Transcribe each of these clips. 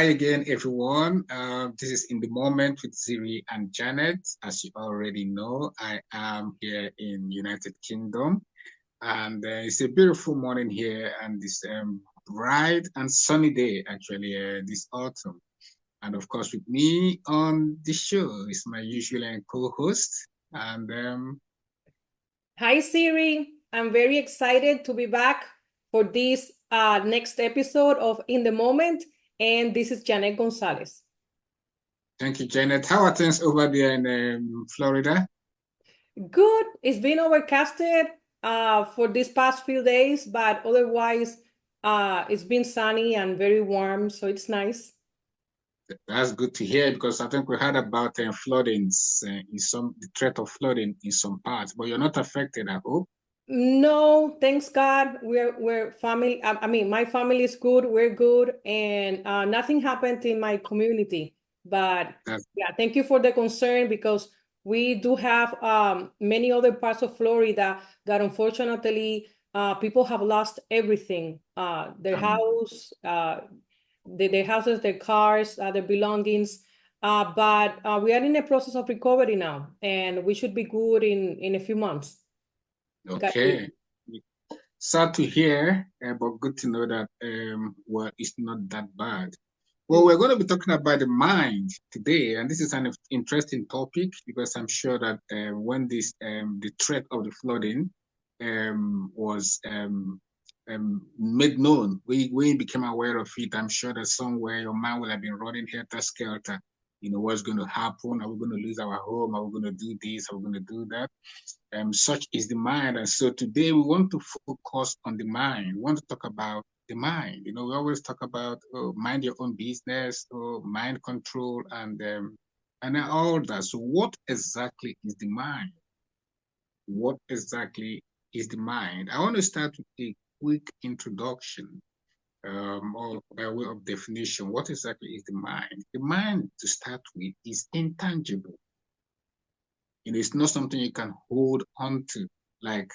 Hi again, everyone. This is In the Moment with Ziri and Janet. As you already know, I am here in United Kingdom, and it's a beautiful morning here, and this bright and sunny day actually this autumn. And of course, with me on the show is my usual co-host, and Hi, Siri. I'm very excited to be back for this next episode of In the Moment. And this is Janet Gonzalez. thank you, Janet. How are things over there in Florida? Good. It's been overcasted for these past few days, but otherwise, it's been sunny and very warm, so it's nice. That's good to hear because I think we heard about floodings in the threat of flooding in some parts, but you're not affected, I hope. No, thanks God. We're family. I mean, my family is good. We're good, and nothing happened in my community. But That's yeah, thank you for the concern because we do have many other parts of Florida that unfortunately people have lost everything. Their um, house, their houses, their cars, their belongings. But we are in a process of recovery now, and we should be good in a few months. God okay. willing. Sad to hear, but good to know that well, it's not that bad. Well, Mm. we're going to be talking about the mind today, and this is an interesting topic because I'm sure that when this the threat of the flooding was made known, we became aware of it. I'm sure that somewhere your mind will have been running helter-skelter. You know, what's going to happen? Are we going to lose our home? Are we going to do this? Are we going to do that? Such is the mind. And so today we want to focus on the mind. We want to talk about the mind. You know, we always talk about mind your own business, mind control, and all that. So what exactly is the mind? What exactly is the mind? I want to start with a quick introduction, or by way of definition. What exactly is the mind? The mind, to start with, is intangible. You know, it's not something you can hold on to. Like,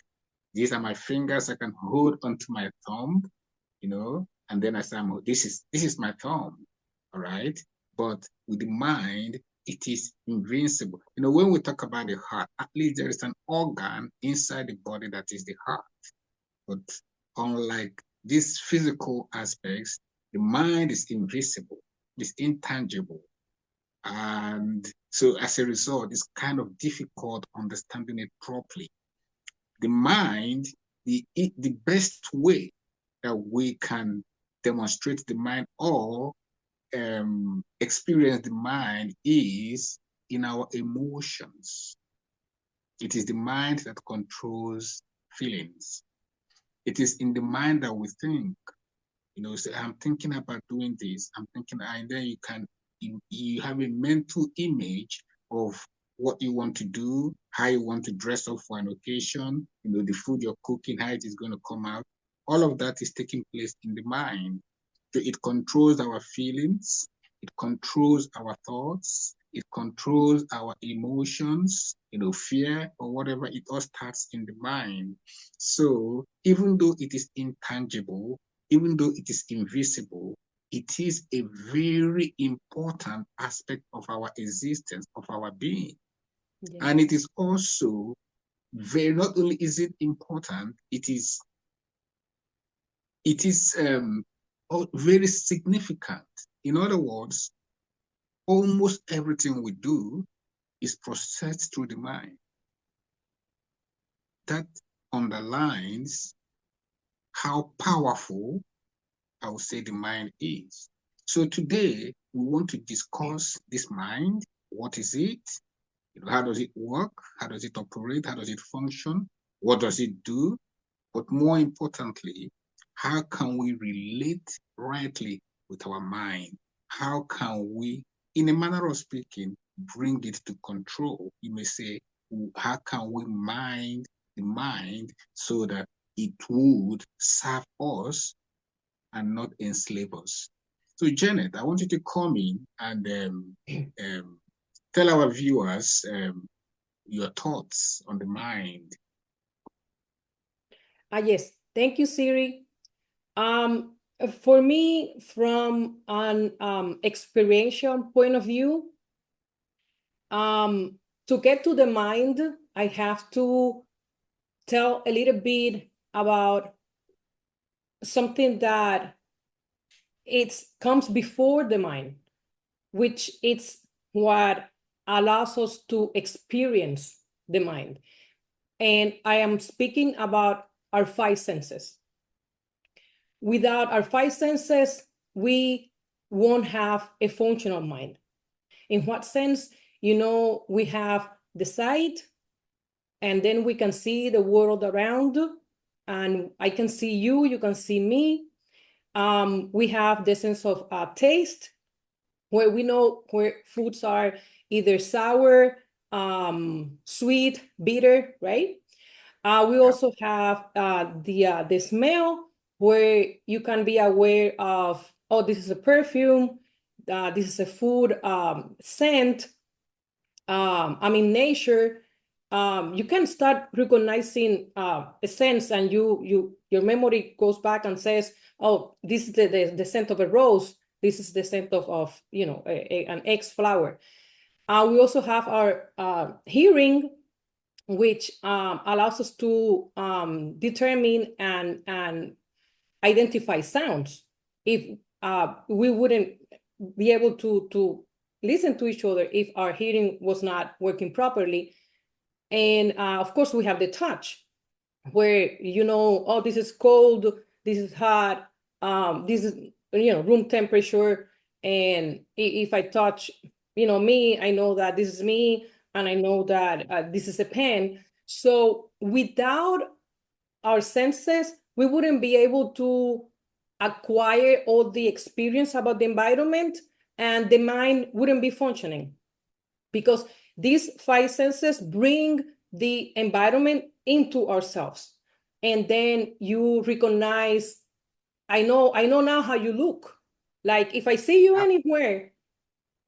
these are my fingers, I can hold onto my thumb, you know, and then I say, this is my thumb, all right? But with the mind, it is invincible. You know, when we talk about the heart, at least there is an organ inside the body that is the heart. But unlike these physical aspects, the mind is invisible, it's intangible. And so as a result, it's kind of difficult understanding it properly. The mind, the best way that we can demonstrate the mind or experience the mind is in our emotions. It is the mind that controls feelings. It is in the mind that we think. You know, say, I'm thinking about doing this. I'm thinking, and then you have a mental image of what you want to do, how you want to dress up for an occasion, you know, the food you're cooking, how it is going to come out. All of that is taking place in the mind. So it controls our feelings, it controls our thoughts, it controls our emotions, you know, fear or whatever. It all starts in the mind. So even though it is intangible, even though it is invisible, it is a very important aspect of our existence, of our being. Yeah. And it is also very, not only is it important, it is very significant. In other words, almost everything we do is processed through the mind. That underlines how powerful I would say the mind is. So today we want to discuss this mind. What is it? You know, how does it work? How does it operate? How does it function? What does it do? But more importantly, how can we relate rightly with our mind? How can we, in a manner of speaking, bring it to control? You may say, how can we mind the mind so that it would serve us and not enslave us? So, Janet, I want you to come in and tell our viewers your thoughts on the mind. Yes. Thank you, Siri. For me, from an experiential point of view, to get to the mind, I have to tell a little bit about something that it comes before the mind, which it's what allows us to experience the mind. And I am speaking about our five senses. Without our five senses, we won't have a functional mind. In what sense? We have the sight, and then we can see the world around, and I can see you, you can see me. We have the sense of taste, where we know where foods are either sour, sweet, bitter, right? We also have the smell, where you can be aware of, oh, this is a perfume, this is a food scent. Nature. You can start recognizing a sense, and your memory goes back and says, oh, this is the scent of a rose. This is the scent of an X flower. We also have our hearing, which allows us to determine and identify sounds. If we wouldn't be able to listen to each other if our hearing was not working properly. And of course, we have the touch, where oh, this is cold, this is hot, this is room temperature. And if I touch me, I know that this is me, and I know that this is a pen. So without our senses, we wouldn't be able to acquire all the experience about the environment, and the mind wouldn't be functioning, because these five senses bring the environment into ourselves. And then you recognize, I know now how you look. Like if I see you anywhere,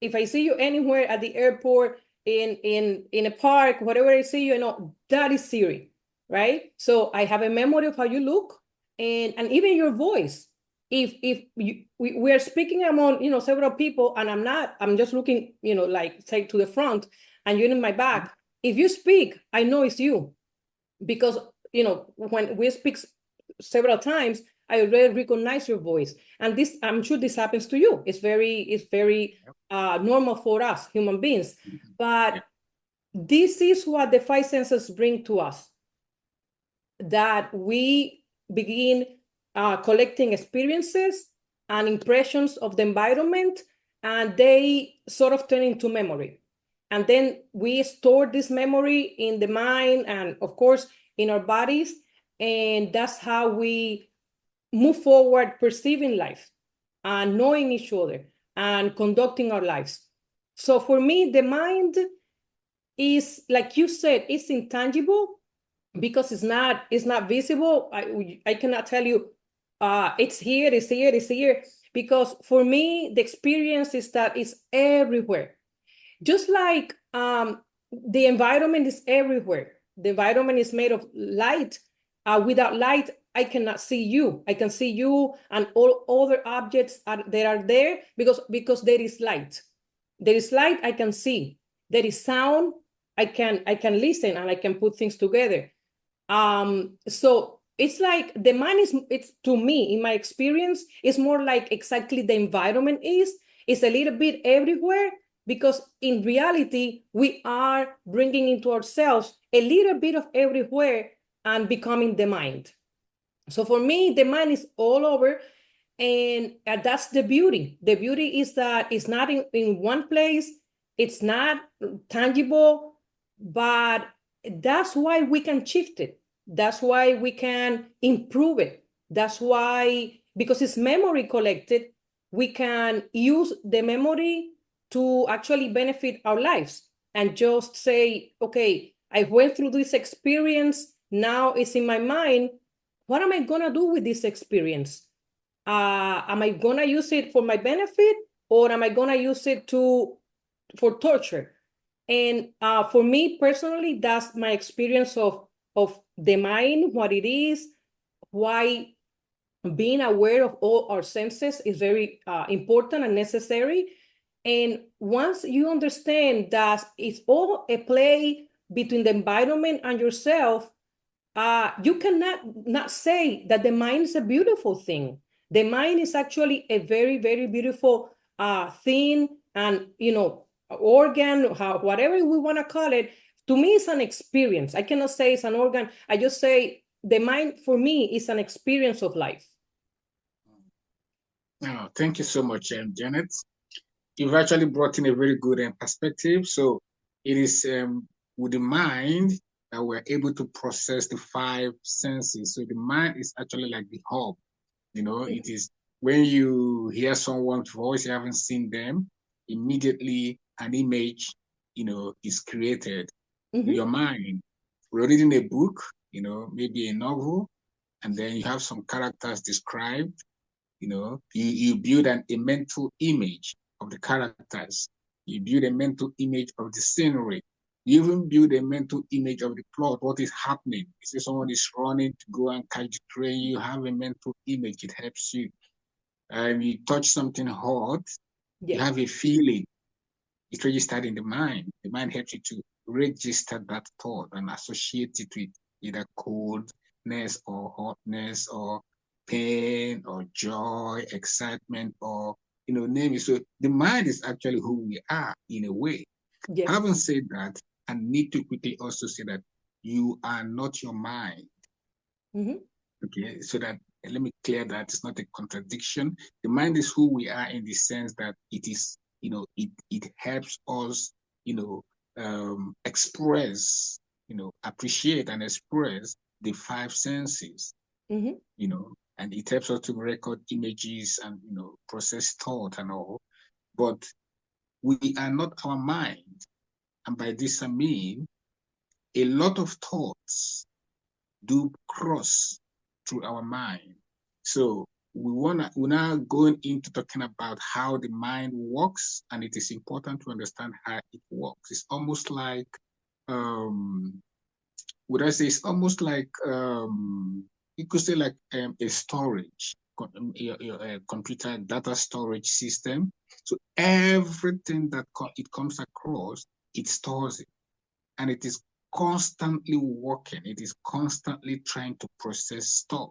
at the airport, in a park, whatever I see you, that is Ziri, right? So I have a memory of how you look, and even your voice. If we are speaking among several people, and I'm just looking like, say, to the front, and you're in my back. If you speak, I know it's you, because when we speak several times, I already recognize your voice. And this, I'm sure this happens to you. It's very normal for us human beings. But this is what the five senses bring to us, that we begin collecting experiences and impressions of the environment, and they sort of turn into memory. And then we store this memory in the mind, and of course in our bodies. And that's how we move forward, perceiving life and knowing each other and conducting our lives. So for me, the mind is, like you said, it's intangible, because it's not visible. I cannot tell you it's here, it's here, it's here, because for me the experience is that it's everywhere. Just like the environment is everywhere. The environment is made of light. Without light, I cannot see you. I can see you and all other objects that are there, because there is light. There is light, I can see. There is sound, I can listen, and I can put things together. So it's like the mind it's, to me, in my experience, it's more like exactly the environment is. It's a little bit everywhere, because in reality, we are bringing into ourselves a little bit of everywhere and becoming the mind. So for me, the mind is all over. And that's the beauty. The beauty is that it's not in one place. It's not tangible, but that's why we can shift it. That's why we can improve it. That's why, because it's memory collected, we can use the memory to actually benefit our lives, and just say, okay, I went through this experience. Now it's in my mind. What am I going to do with this experience? Am I going to use it for my benefit, or am I going to use it for torture? And for me personally, that's my experience of the mind, what it is, why being aware of all our senses is very important and necessary. And once you understand that it's all a play between the environment and yourself, you cannot not say that the mind is a beautiful thing. The mind is actually a very, very beautiful thing, and organ, whatever we want to call it. To me, it's an experience. I cannot say it's an organ. I just say the mind for me is an experience of life. Oh, thank you so much, Janet. You've actually brought in a very good perspective. So it is with the mind that we're able to process the five senses. So the mind is actually like the hub. It is when you hear someone's voice, you haven't seen them, immediately an image, is created in your mind. We're reading a book, maybe a novel, and then you have some characters described, you build a mental image of the characters. You build a mental image of the scenery. You even build a mental image of the plot, what is happening. You see someone is running to go and catch the train, you have a mental image, it helps you. You touch something hot, you have a feeling, it registered in the mind. The mind helps you to register that thought and associate it with either coldness or hotness or pain or joy, excitement, or name it. So the mind is actually who we are in a way. Yes. Having said that, I need to quickly also say that you are not your mind. Okay, so that let me clear that it's not a contradiction. The mind is who we are in the sense that it is, it helps us, express, appreciate and express the five senses, and it helps us to record images and, process thought and all. But we are not our mind. And by this I mean a lot of thoughts do cross through our mind. So we're now going into talking about how the mind works, and it is important to understand how it works. It's almost like, would I say, it's almost like, you could say like a storage, a computer data storage system. So everything that it comes across, it stores it, and it is constantly working. It is constantly trying to process stuff.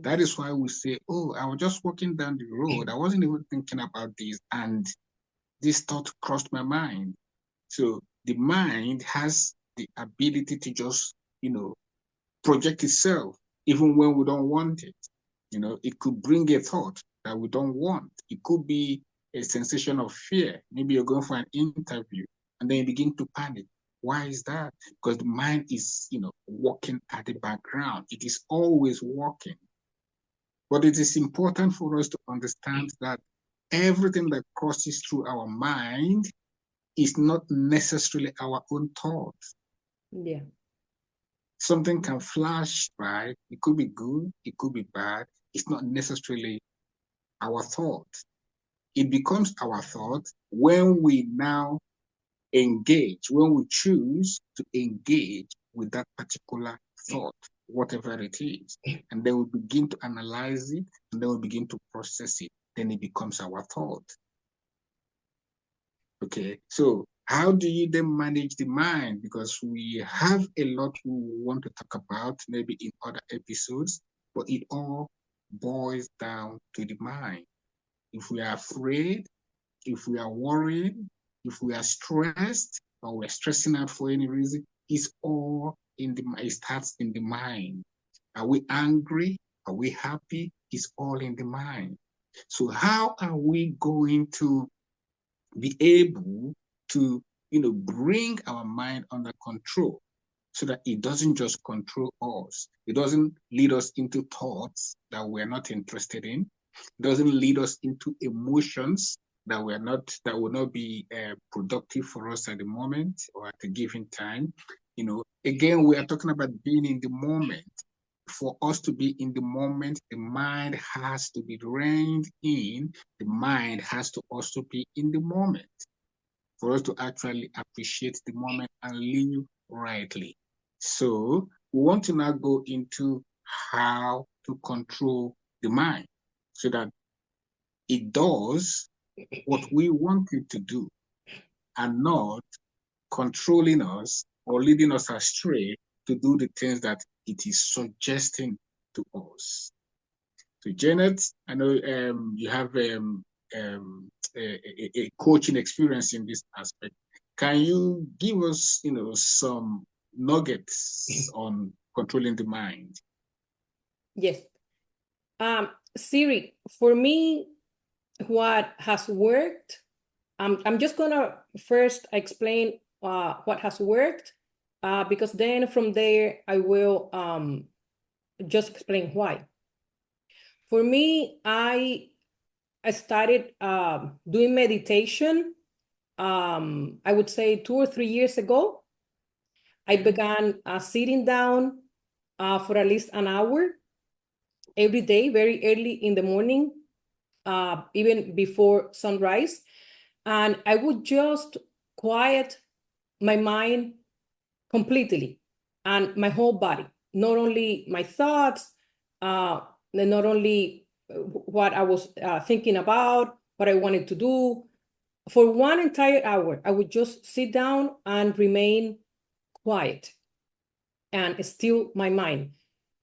That is why we say, oh, I was just walking down the road. I wasn't even thinking about this, and this thought crossed my mind. So the mind has the ability to just, project itself, even when we don't want it. It could bring a thought that we don't want. It could be a sensation of fear. Maybe you're going for an interview and then you begin to panic. Why is that? Because the mind is, working at the background. It is always working. But it is important for us to understand that everything that crosses through our mind is not necessarily our own thought. Yeah. Something can flash by. It could be good, it could be bad. It's not necessarily our thought. It becomes our thought when we now engage, when we choose to engage with that particular thought, whatever it is. And then we begin to analyze it, and then we begin to process it. Then it becomes our thought. Okay, so how do you then manage the mind? Because we have a lot we want to talk about, maybe in other episodes, but it all boils down to the mind. If we are afraid, if we are worried, if we are stressed, or we're stressing out for any reason, it's all in the mind. It starts in the mind. Are we angry? Are we happy? It's all in the mind. So how are we going to be able to, bring our mind under control so that it doesn't just control us? It doesn't lead us into thoughts that we're not interested in. It doesn't lead us into emotions that will not be productive for us at the moment or at a given time. Again, we are talking about being in the moment. For us to be in the moment, the mind has to be reined in. The mind has to also be in the moment for us to actually appreciate the moment and live rightly. So we want to now go into how to control the mind so that it does what we want it to do and not controlling us or leading us astray to do the things that it is suggesting to us. So, Janet, I know you have a coaching experience in this aspect. Can you give us, some nuggets on controlling the mind? Yes. Ziri, for me, what has worked, I'm just gonna first explain what has worked, because then from there I will just explain why. For me, I started doing meditation, I would say 2 or 3 years ago. I began sitting down for at least an hour every day, very early in the morning, even before sunrise. And I would just quiet my mind completely and my whole body, not only my thoughts, not only what I was thinking about, what I wanted to do. For one entire hour, I would just sit down and remain quiet and still my mind.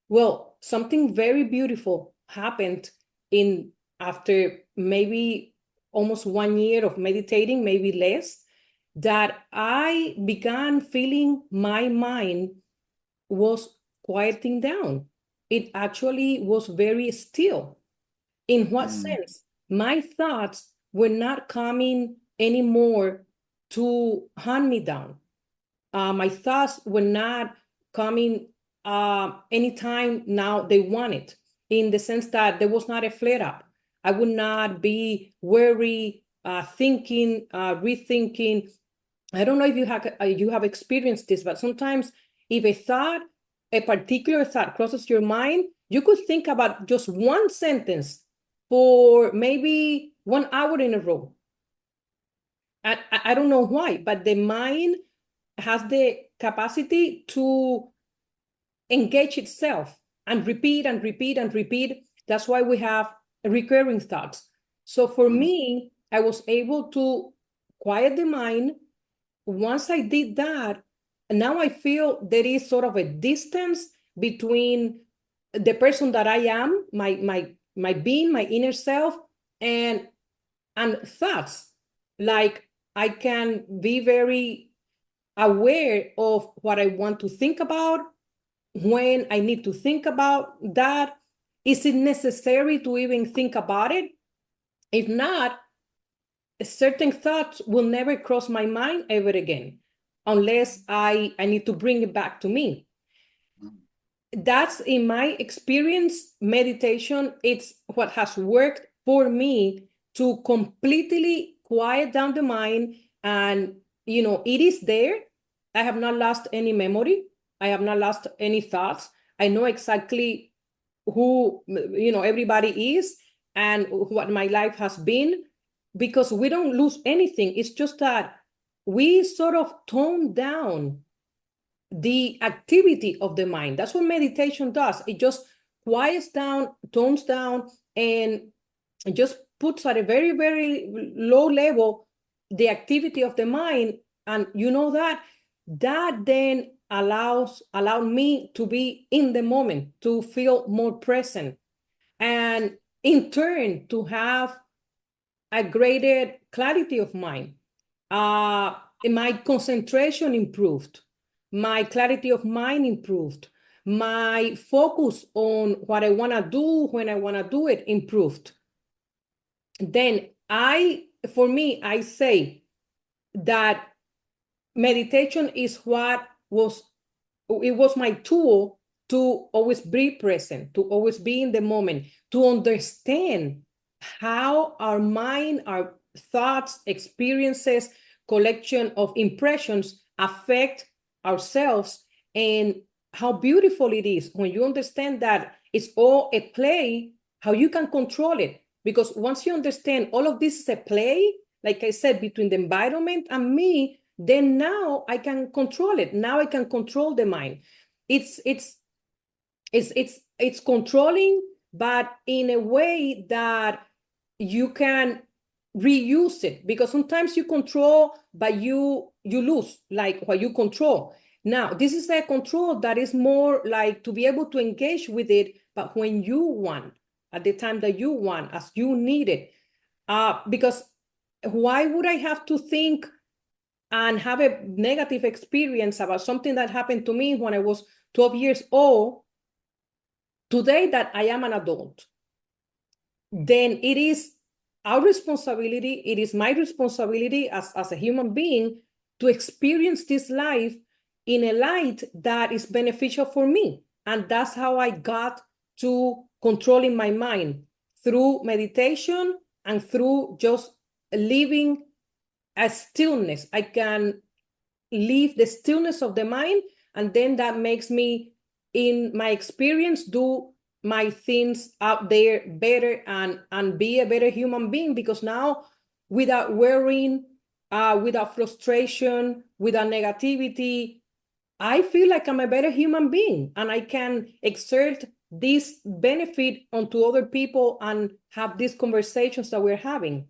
Well, something very beautiful happened in after maybe almost 1 year of meditating, maybe less, that I began feeling my mind was quieting down. It actually was very still. In what sense? My thoughts were not coming anymore to hunt me down. My thoughts were not coming anytime now they wanted, in the sense that there was not a flare up. I would not be worried, thinking, rethinking. I don't know if you have experienced this, but sometimes if a particular thought crosses your mind, you could think about just one sentence for maybe 1 hour in a row. I don't know why, but the mind has the capacity to engage itself and repeat and repeat and repeat. That's why we have recurring thoughts. So for me, I was able to quiet the mind. Once I did that, now I feel there is sort of a distance between the person that I am, my being, my inner self, and thoughts. Like I can be very aware of what I want to think about, when I need to think about that. Is it necessary to even think about it? If not, certain thoughts will never cross my mind ever again, unless I need to bring it back to me. That's, in my experience, meditation, it's what has worked for me to completely quiet down the mind. And, it is there. I have not lost any memory. I have not lost any thoughts. I know exactly who, everybody is and what my life has been, because we don't lose anything. It's just that we sort of tone down the activity of the mind. That's what meditation does. It just quiets down, tones down, and it just puts at a very, very low level the activity of the mind. And that then allowed me to be in the moment, to feel more present, and in turn to have a greater clarity of mind. My concentration improved, my clarity of mind improved, my focus on what I want to do when I want to do it improved. Then for me, I say that meditation is it was my tool to always be present, to always be in the moment, to understand how our mind, our thoughts, experiences, collection of impressions affect ourselves, and how beautiful it is when you understand that it's all a play, how you can control it. Because once you understand all of this is a play, like I said, between the environment and me, then now I can control it. Now I can control the mind. It's controlling but in a way that you can reuse it, because sometimes you control, but you lose like what you control. Now, this is a control that is more like to be able to engage with it, but when you want, at the time that you want, as you need it. Because why would I have to think and have a negative experience about something that happened to me when I was 12 years old, today that I am an adult? Then it is our responsibility, it is my responsibility as a human being to experience this life in a light that is beneficial for me. And that's how I got to controlling my mind, through meditation and through just living a stillness. I can leave the stillness of the mind, and then that makes me, in my experience, do my things out there better and be a better human being, because now, without worrying, without frustration, without negativity, I feel like I'm a better human being, and I can exert this benefit onto other people and have these conversations that we're having.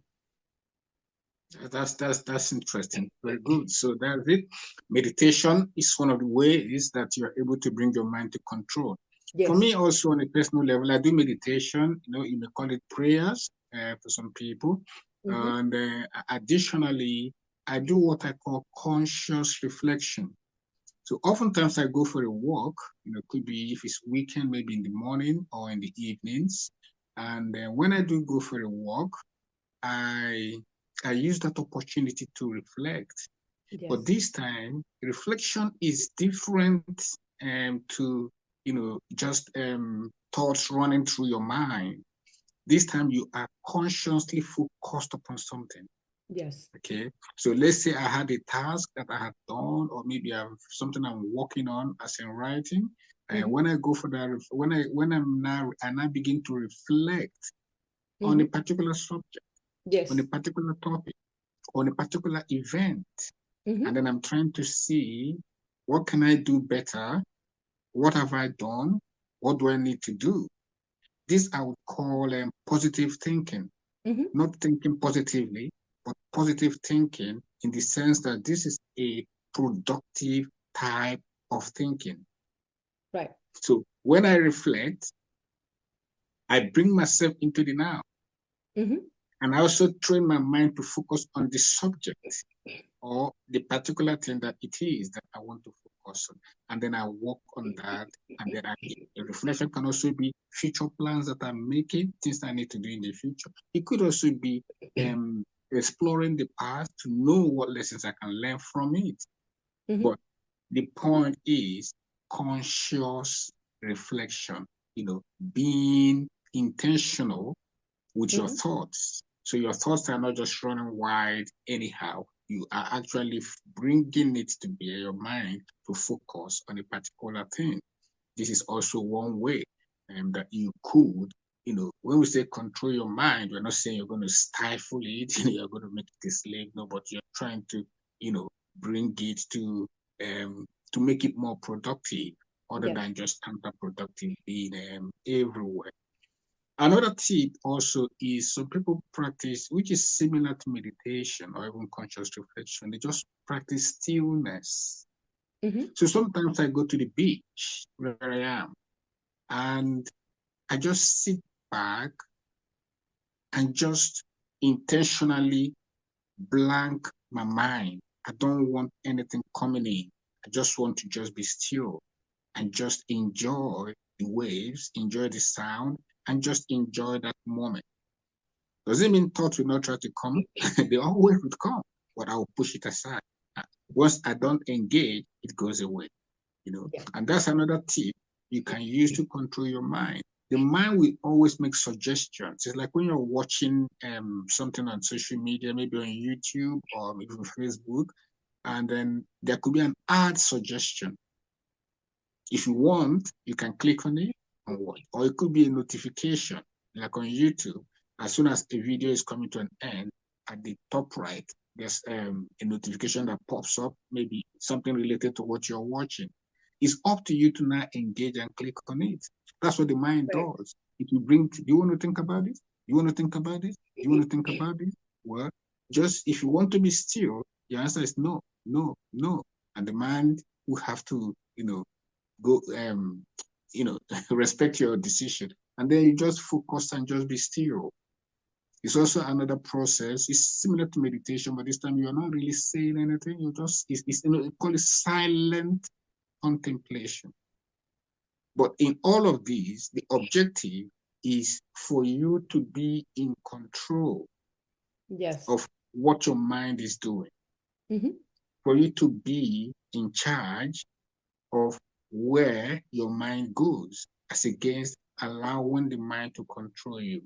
That's interesting. Very good. So that's it. Meditation is one of the ways that you're able to bring your mind to control. For Yes. me, also on a personal level, I do meditation. You may call it prayers for some people. Mm-hmm. And additionally, I do what I call conscious reflection. So oftentimes I go for a walk. It could be if it's weekend, maybe in the morning or in the evenings. And when I do go for a walk, I I use that opportunity to reflect. But Yes. this time, reflection is different to just thoughts running through your mind. This time you are consciously focused upon something. Yes. Okay. So let's say I had a task that I had done, or maybe I have something I'm working on as in writing. Mm-hmm. When I go for that, when I now begin to reflect on Mm-hmm. a particular subject, on a Yes. particular topic, on a particular event, Mm-hmm. and then I'm trying to see what can I do better? What have I done? What do I need to do? This I would call positive thinking, Mm-hmm. not thinking positively, but positive thinking in the sense that this is a productive type of thinking. Right. So when I reflect, I bring myself into the now. Mm-hmm. And I also train my mind to focus on the subject or the particular thing that it is that I want to focus on. And then I work on that. And then the reflection can also be future plans that I'm making, things I need to do in the future. It could also be exploring the past to know what lessons I can learn from it. Mm-hmm. But the point is conscious reflection, being intentional with your Mm-hmm. thoughts. So your thoughts are not just running wild anyhow. You are actually bringing it to bear your mind to focus on a particular thing. This is also one way that you could, when we say control your mind, we're not saying you're going to stifle it, you're going to make it a slave, no, but you're trying to, bring it to make it more productive other Yes. than just counterproductive being everywhere. Another tip also is some people practice, which is similar to meditation or even conscious reflection. They just practice stillness. Mm-hmm. So sometimes I go to the beach where I am and I just sit back and just intentionally blank my mind. I don't want anything coming in. I just want to just be still and just enjoy the waves, enjoy the sound, and just enjoy that moment. Does it mean thoughts will not try to come? They always would come, but I will push it aside. Once I don't engage, it goes away. Yeah. And that's another tip you can use to control your mind. The mind will always make suggestions. It's like when you're watching something on social media, maybe on YouTube or maybe on Facebook, and then there could be an ad suggestion. If you want, you can click on it and watch. Or it could be a notification, like on YouTube. As soon as a video is coming to an end, at the top right, there's a notification that pops up, maybe something related to what you're watching. It's up to you to now engage and click on it. That's what the mind Right. does. it will bring, do you want to think about it? You want to think about it? You want to think about it? Well, just if you want to be still, your answer is no, no, no. And the mind will have to, go, respect your decision. And then you just focus and just be still. It's also another process. It's similar to meditation, but this time you're not really saying anything. You just, you call it silent contemplation. But in all of these, the objective is for you to be in control Yes. of what your mind is doing, for you to be in charge of where your mind goes, as against allowing the mind to control you.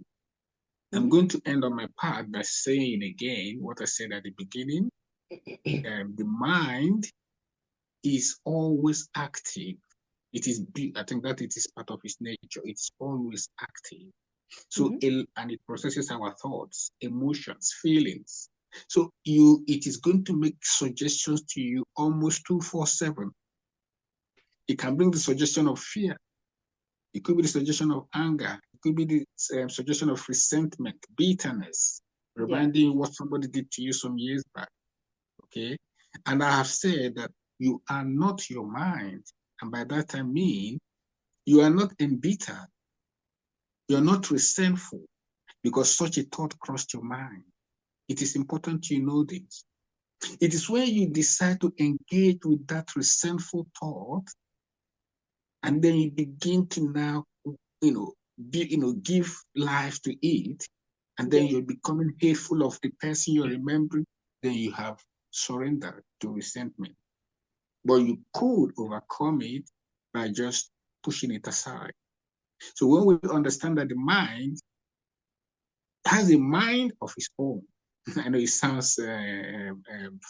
I'm going to end on my part by saying again what I said at the beginning. The mind is always active. It is, I think that it is part of its nature. It's always active. So, and it processes our thoughts, emotions, feelings. So it is going to make suggestions to you almost 24/7. It can bring the suggestion of fear. It could be the suggestion of anger. It could be the suggestion of resentment, bitterness, reminding you what somebody did to you some years back. Okay. And I have said that you are not your mind. And by that I mean, you are not embittered. You're not resentful because such a thought crossed your mind. It is important you know this. It is when you decide to engage with that resentful thought, and then you begin to now, give life to it, and then you're becoming hateful of the person you're remembering, then you have surrendered to resentment. But you could overcome it by just pushing it aside. So when we understand that the mind has a mind of its own, I know it sounds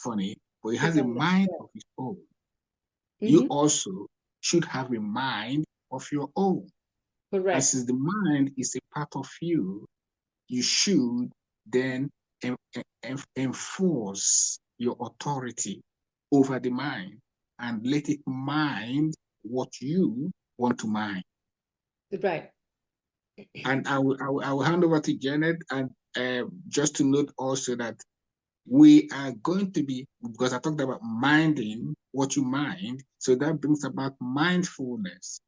funny, but it has a mind of its own. You also should have a mind of your own. Correct. And since the mind is a part of you, you should then enforce your authority over the mind and let it mind what you want to mind. Right. And I will hand over to Janet, and just to note also that we are going to be, because I talked about minding what you mind, so that brings about mindfulness.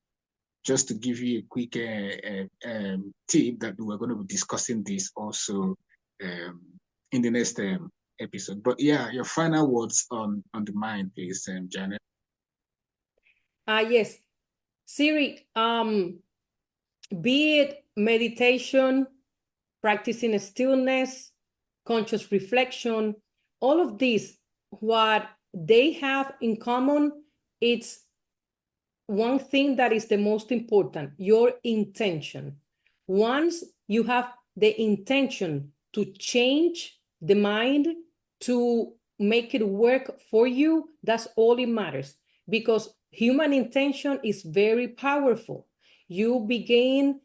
Just to give you a quick tip that we're going to be discussing this also in the next episode. But yeah, your final words on the mind, please, Janet. Yes, Ziri, be it meditation, practicing stillness, conscious reflection, all of these, what they have in common, it's one thing that is the most important, your intention. Once you have the intention to change the mind, to make it work for you, that's all it matters, because human intention is very powerful. You begin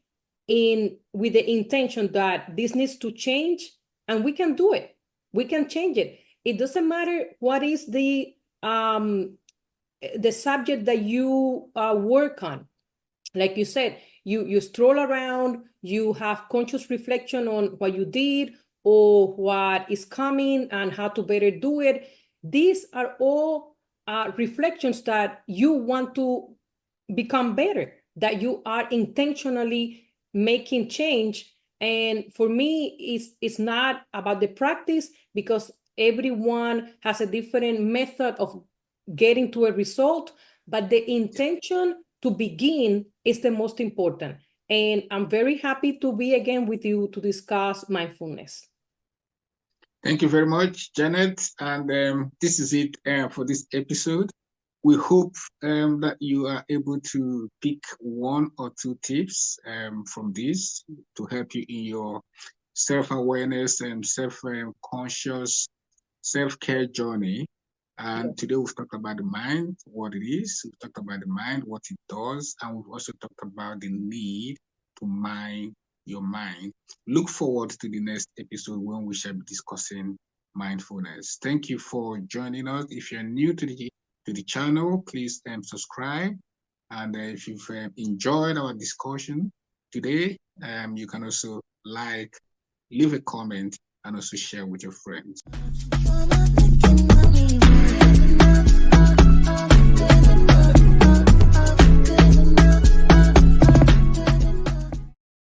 with the intention that this needs to change, and we can do it. We can change it. It doesn't matter what is the subject that you work on. Like you said, you stroll around, you have conscious reflection on what you did or what is coming and how to better do it. These are all reflections that you want to become better, that you are intentionally making change. And for me, it's not about the practice, because everyone has a different method of getting to a result, but the intention to begin is the most important. And I'm very happy to be again with you to discuss mindfulness. Thank you very much, Janet. And this is it for this episode. We hope that you are able to pick one or two tips from this to help you in your self-awareness and self-conscious self-care journey. And today we've talked about the mind, what it is. We've talked about the mind, what it does. And we've also talked about the need to mind your mind. Look forward to the next episode when we shall be discussing mindfulness. Thank you for joining us. If you're new to the channel, please subscribe. And if you've enjoyed our discussion today, You can also like, leave a comment, and also share with your friends.